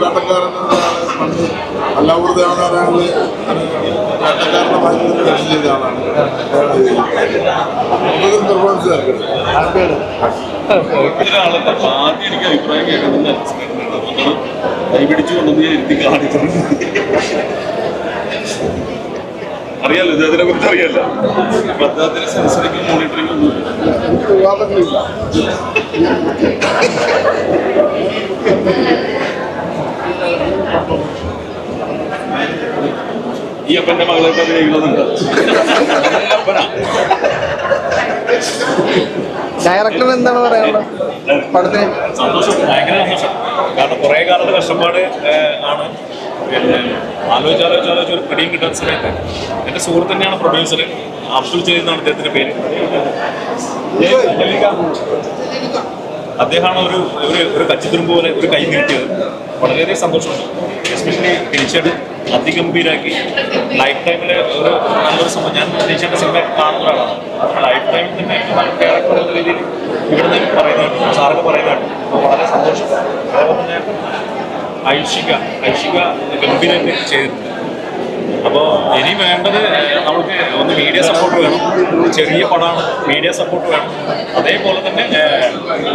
വേട്ടക്കാരൻ പണ്ട് അല്ലാവൂർ ദേവനാരായണന് വേട്ടക്കാരന്റെ ഭാഗ്യത്തിൽ രക്ഷ ചെയ്ത ആളാണ്. പെർഫോമൻസ് ആദ്യം എനിക്ക് അഭിപ്രായം കേൾക്കുന്നത് കൈപിടിച്ചു കൊണ്ടുവന്ന് ഞാൻ ഇരുത്തി കാണിച്ചിട്ടുണ്ട്. അറിയാലോ, ഇദ്ദേഹത്തിനെ കുറിച്ച് അറിയാലോ. അപ്പൊ അദ്ദേഹത്തിന് സെൻസറിക്കും മോണിറ്ററിംഗ് ഒന്നും വിവാദങ്ങളില്ല. ഈ അപ്പന്റെ മകളായിട്ട് അഭിനയിക്കുന്നുണ്ട്. ഡയറക്ടർ എന്താണ് പറയാനുള്ളത് പടത്തിന്? സന്തോഷം, ഭയങ്കര സന്തോഷം. കാരണം കുറെ കാലത്തെ കഷ്ടപ്പാട് ആണ്. പിന്നെ ആലോചിച്ച് ഒരു പിടിയും കിട്ടാത്ത സമയത്ത് എൻ്റെ സുഹൃത്ത് തന്നെയാണ് പ്രൊഡ്യൂസർ, അബ്ദുൾ ജലീൽ എന്നാണ് അദ്ദേഹത്തിൻ്റെ പേര്. അദ്ദേഹമാണ് ഒരു കച്ചിത്തുരുമ്പ് പോലെ ഒരു കൈ നീട്ടിയത്. വളരെയധികം സന്തോഷമുണ്ട്. എസ്പെഷ്യലി ടീച്ചേർഡ് അതിഗംഭീരാക്കി. ലൈഫ് ടൈമിൽ ഒരു നല്ലൊരു സംഭവം. ഞാൻ ടീച്ചറിൻ്റെ സിനിമ കാണുന്ന ഒരാളാണ്. ലൈഫ് ടൈമിൽ തന്നെ ക്യാരക്ടർ എന്ന രീതിയിൽ ഇവിടുന്ന് പറയുന്നതായിട്ട് സാറൊക്കെ പറയുന്നതായിട്ട് വളരെ സന്തോഷം. അതേപോലെ തന്നെ ഐഷിക ഗംഭീരമായിട്ട് ചെയ്തിട്ടുണ്ട്. അപ്പോൾ ഇനി വേണ്ടത് നമുക്ക് ഒന്ന് മീഡിയ സപ്പോർട്ട് വേണം. ചെറിയ പടമാണ്, മീഡിയ സപ്പോർട്ട് വേണം. അതേപോലെ തന്നെ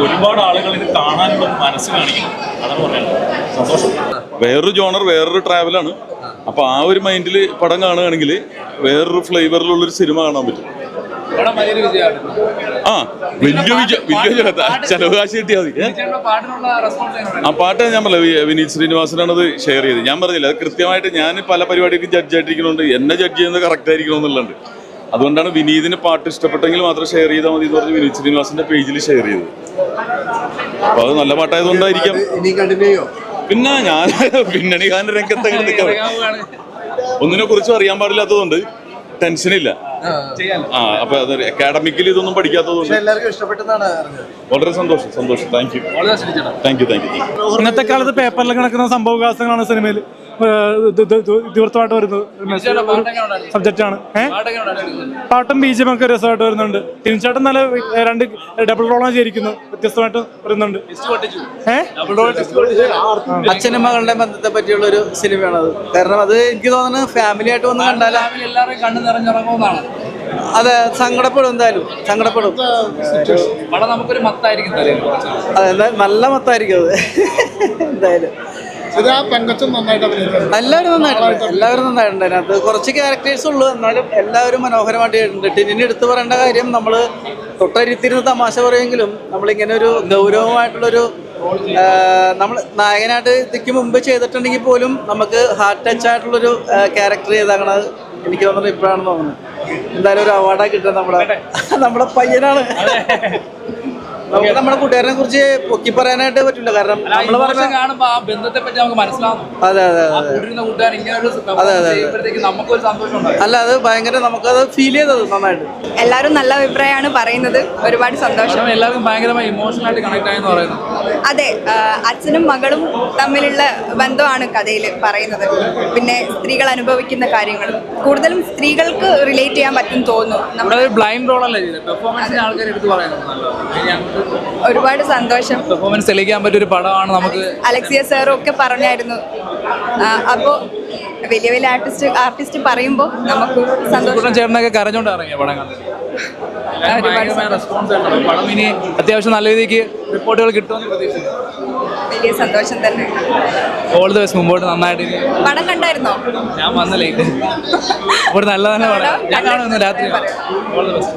ഒരുപാട് ആളുകൾ ഇത് കാണാനുള്ള മനസ്സ് കാണിക്കണം. അതാണ് പറയുന്നത്. സന്തോഷം. വേറൊരു ജോണർ, വേറൊരു ട്രാവലാണ്. അപ്പോൾ ആ ഒരു മൈൻഡിൽ പടം കാണുകയാണെങ്കിൽ വേറൊരു ഫ്ലേവറിലുള്ളൊരു സിനിമ കാണാൻ പറ്റും. ആ വലിയ ചെലവ് കാശ് കിട്ടിയാൽ മതി. ആ പാട്ട് ഞാൻ പറഞ്ഞില്ല, വിനീത് ശ്രീനിവാസനാണത് ഷെയർ ചെയ്ത്. ഞാൻ പറഞ്ഞില്ല, അത് കൃത്യമായിട്ട് ഞാൻ പല പരിപാടിക്കും ജഡ്ജായിട്ടിരിക്കുന്നുണ്ട്. എന്നെ ജഡ്ജ് ചെയ്യുന്നത് കറക്റ്റ് ആയിരിക്കണം എന്നുള്ളത്. അതുകൊണ്ടാണ് വിനീതിന് പാട്ട് ഇഷ്ടപ്പെട്ടെങ്കിൽ മാത്രം ഷെയർ ചെയ്താൽ മതി എന്ന് പറഞ്ഞ് വിനീത് ശ്രീനിവാസന്റെ പേജിൽ ഷെയർ ചെയ്തത്. അപ്പൊ അത് നല്ല പാട്ടായതുകൊണ്ടായിരിക്കാം. പിന്നെ ഞാൻ പിന്നണി ഗാന രംഗത്ത് ഒന്നിനെ കുറിച്ചും അറിയാൻ പാടില്ലാത്തതുകൊണ്ട് ടെൻഷനില്ല. അപ്പൊ അത് അക്കാഡമിക്കലി ഇതൊന്നും പഠിക്കാത്തതുകൊണ്ട് വളരെ സന്തോഷം. Thank you. ഇന്നത്തെ കാലത്ത് പേപ്പറിൽ കിടക്കുന്ന സംഭവവികാസങ്ങളാണ് സിനിമയിൽ തീർത്ഥമായിട്ട് വരുന്നത്. സബ്ജക്റ്റാണ്. പാട്ടും ബീജും ഒക്കെ രസമായിട്ട് വരുന്നുണ്ട്. ടിൻചേട്ടൻ നല്ല രണ്ട് ഡബിൾ റോളാണ് ചെയ്തിരിക്കുന്നു, വ്യത്യസ്തമായിട്ട് വരുന്നുണ്ട്. അച്ഛനും മകളുടെ ബന്ധത്തെ പറ്റിയുള്ള ഒരു സിനിമയാണ് അത്. കാരണം അത് എനിക്ക് തോന്നുന്നത് ഫാമിലി ആയിട്ട് വന്ന് കണ്ടാൽ എല്ലാവരും കണ്ണു നിറഞ്ഞിറങ്ങുന്നതാണ്. അതെ, സങ്കടപ്പെടും, എന്തായാലും സങ്കടപ്പെടും. നമുക്കൊരു മത്തായിരിക്കും. അതെ, നല്ല മത്തായിരിക്കും അത് എന്തായാലും. എല്ലാവരും നന്നായിട്ടുണ്ട്. അതിനകത്ത് കുറച്ച് ക്യാരക്ടേഴ്സ് ഉള്ളൂ, എന്നാലും എല്ലാവരും മനോഹരമായിട്ട് ചെയ്തിട്ടുണ്ട്. ടിന്നിന് എടുത്തു പറയേണ്ട കാര്യം, നമ്മൾ തൊട്ടരിത്തിരുന്ന് തമാശ പറയുമെങ്കിലും നമ്മളിങ്ങനെ ഒരു ഗൗരവമായിട്ടുള്ളൊരു നമ്മൾ നായകനായിട്ട് ഇതിക്ക് മുമ്പ് ചെയ്തിട്ടുണ്ടെങ്കിൽ പോലും നമുക്ക് ഹാർട്ട് ടച്ച് ആയിട്ടുള്ളൊരു ക്യാരക്ടർ ചെയ്താകണത് എനിക്ക് തോന്നുന്നത് ഇപ്പോഴാണെന്ന് തോന്നുന്നത്. എന്തായാലും ഒരു അവാർഡാണ് കിട്ടുന്നത്. നമ്മുടെ പയ്യനാണ്. നമുക്ക് നമ്മുടെ കൂട്ടുകാരനെ കുറിച്ച് പൊക്കി പറയാനായിട്ട് പറ്റില്ല. കാരണം നമ്മൾ കാണുമ്പോൾ ആ ബന്ധത്തെ പറ്റി നമുക്ക് മനസ്സിലാവും. അതെ. അല്ല, അത് ഭയങ്കര നമുക്കത് ഫീൽ ചെയ്തത് നന്നായിട്ട്. എല്ലാവരും നല്ല അഭിപ്രായമാണ് പറയുന്നത്. ഒരുപാട് സന്തോഷം. എല്ലാവർക്കും ഭയങ്കരമായി ഇമോഷണൽ ആയിട്ട് കണക്ട് ആയെന്ന് പറയുന്നത്. അതെ, അച്ഛനും മകളും തമ്മിലുള്ള ബന്ധമാണ് കഥയിൽ പറയുന്നത്. പിന്നെ സ്ത്രീകൾ അനുഭവിക്കുന്ന കാര്യങ്ങളും കൂടുതലും സ്ത്രീകൾക്ക് റിലേറ്റ് ചെയ്യാൻ പറ്റും തോന്നുന്നു. നമ്മുടെ ഒരു ബ്ലൈൻഡ് റോളല്ലേ ചെയ്തത്. പെർഫോമൻസിന് ആൾക്കാർ എടുത്ത് പറയുന്നത് ഒരുപാട് സന്തോഷം. പെർഫോമൻസ് തെളിയിക്കാൻ പറ്റിയ ഒരു പടമാണ്. നമുക്ക് അലക്സിയ സാറും ഒക്കെ പറഞ്ഞായിരുന്നു. അപ്പോൾ വലിയ വലിയ ആർട്ടിസ്റ്റ് പറയുമ്പോൾ നമുക്ക് സന്തോഷം. ചേട്ടനൊക്കെ കരഞ്ഞോണ്ട് ഇറങ്ങിയ പടം കണ്ടിട്ട് റെസ്പോൺസ് പടം ഇനി അത്യാവശ്യം നല്ല രീതിക്ക് റിപ്പോർട്ടുകൾ കിട്ടുമെന്ന് പ്രതീക്ഷിക്കുന്നു. വലിയ സന്തോഷം തന്നെ. All the best. മുമ്പോട്ട് നന്നായിട്ട്. പടം കണ്ടായിരുന്നോ? ഞാൻ വന്നല്ലേ. ഇവിടെ നല്ല നല്ല പടം ഞാൻ കാണുന്നു രാത്രി. All the best.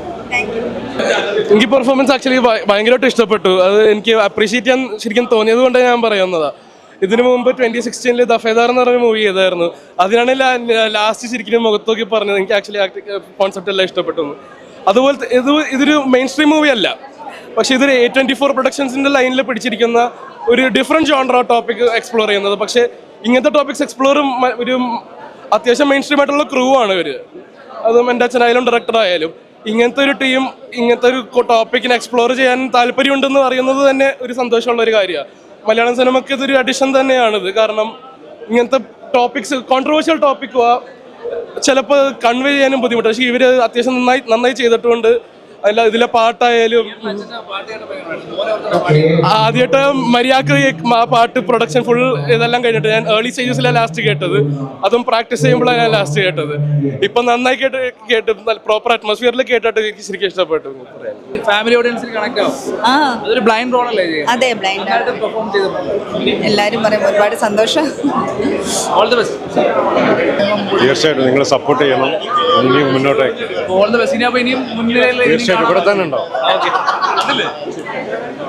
എനിക്ക് പെർഫോമൻസ് ആക്ച്വലി ഭയങ്കരമായിട്ട് ഇഷ്ടപ്പെട്ടു. അത് എനിക്ക് അപ്രീഷിയേറ്റ് ചെയ്യാൻ ശരിക്കും തോന്നിയത് കൊണ്ട് ഞാൻ പറയുന്നതാണ്. ഇതിനു മുമ്പ് 2016 ദഫേദാർ എന്ന് പറഞ്ഞ മൂവി ചെയ്തായിരുന്നു. അതിനാണ് ലാസ്റ്റ് ശരിക്കും മുഖത്തോക്കി പറഞ്ഞത്. എനിക്ക് ആക്ച്വലി കോൺസെപ്റ്റ് എല്ലാം ഇഷ്ടപ്പെട്ടു. അതുപോലെ ഇതൊരു മെയിൻ സ്ട്രീം മൂവി അല്ല, പക്ഷേ ഇതൊരു A24 പ്രൊഡക്ഷൻസിൻ്റെ ലൈനിൽ പിടിച്ചിരിക്കുന്ന ഒരു ഡിഫറെൻറ്റ് ജോൺറ ടോപ്പിക് എക്സ്പ്ലോർ ചെയ്യുന്നത്. പക്ഷേ ഇങ്ങനത്തെ ടോപ്പിക്സ് എക്സ്പ്ലോറും ഒരു അത്യാവശ്യം മെയിൻ സ്ട്രീം ആയിട്ടുള്ള ക്രൂ ആണ് ഇവർ. അതും എൻ്റെ അച്ഛനായാലും ഡയറക്ടറായാലും ഇങ്ങനത്തെ ഒരു ടീം ഇങ്ങനത്തെ ഒരു ടോപ്പിക്കിനെ എക്സ്പ്ലോർ ചെയ്യാൻ താല്പര്യമുണ്ടെന്ന് അറിയുന്നത് തന്നെ ഒരു സന്തോഷമുള്ള ഒരു കാര്യമാണ്. മലയാളം സിനിമയ്ക്ക് ഇതൊരു അഡിഷൻ തന്നെയാണിത്. കാരണം ഇങ്ങനത്തെ ടോപ്പിക്സ്, കോൺട്രവേഴ്ഷ്യൽ ടോപ്പിക്ക് ചിലപ്പോൾ കൺവേ ചെയ്യാനും ബുദ്ധിമുട്ട്. പക്ഷേ ഇവർ അത്യാവശ്യം നന്നായി ചെയ്തിട്ടുണ്ട്. അല്ല ഇതിലെ പാട്ടായാലും ആദ്യമായിട്ട് മര്യാദക്ക് ആ പാട്ട് പ്രൊഡക്ഷൻ ഫുൾ ഇതെല്ലാം കഴിഞ്ഞിട്ട് ഞാൻ ഏർലി സ്റ്റേജസിലാണ് ലാസ്റ്റ് കേട്ടത്. അതും പ്രാക്ടീസ് ചെയ്യുമ്പോഴാണ് ഞാൻ ലാസ്റ്റ് കേട്ടത്. ഇപ്പൊ നന്നായി കേട്ട് പ്രോപ്പർ അറ്റ്മോസ്ഫിയറിൽ കേട്ടിട്ട് എനിക്ക് ശരിക്കും ഇഷ്ടപ്പെട്ടു. ഫാമിലി ഓഡിയൻസിൽ കണക്ട് ആവും. അതൊരു ബ്ലൈൻഡ് റോൾ അല്ലേ? അതെ, ബ്ലൈൻഡ് ആണ്. പെർഫോം ചെയ്തിട്ടുണ്ട്. എല്ലാവരും പറയും ഒരുപാട് സന്തോഷം. All the best. തീർച്ചയായിട്ടും നിങ്ങൾ സപ്പോർട്ട് ചെയ്യണം, ഇനിയും മുന്നോട്ടേക്ക്. All the best. ഇനി അപ്പൊ ഇനിയും മുന്നിൽ തീർച്ചയായിട്ടും ഇവിടെ തന്നെ ഉണ്ടാവും. ഓക്കെ.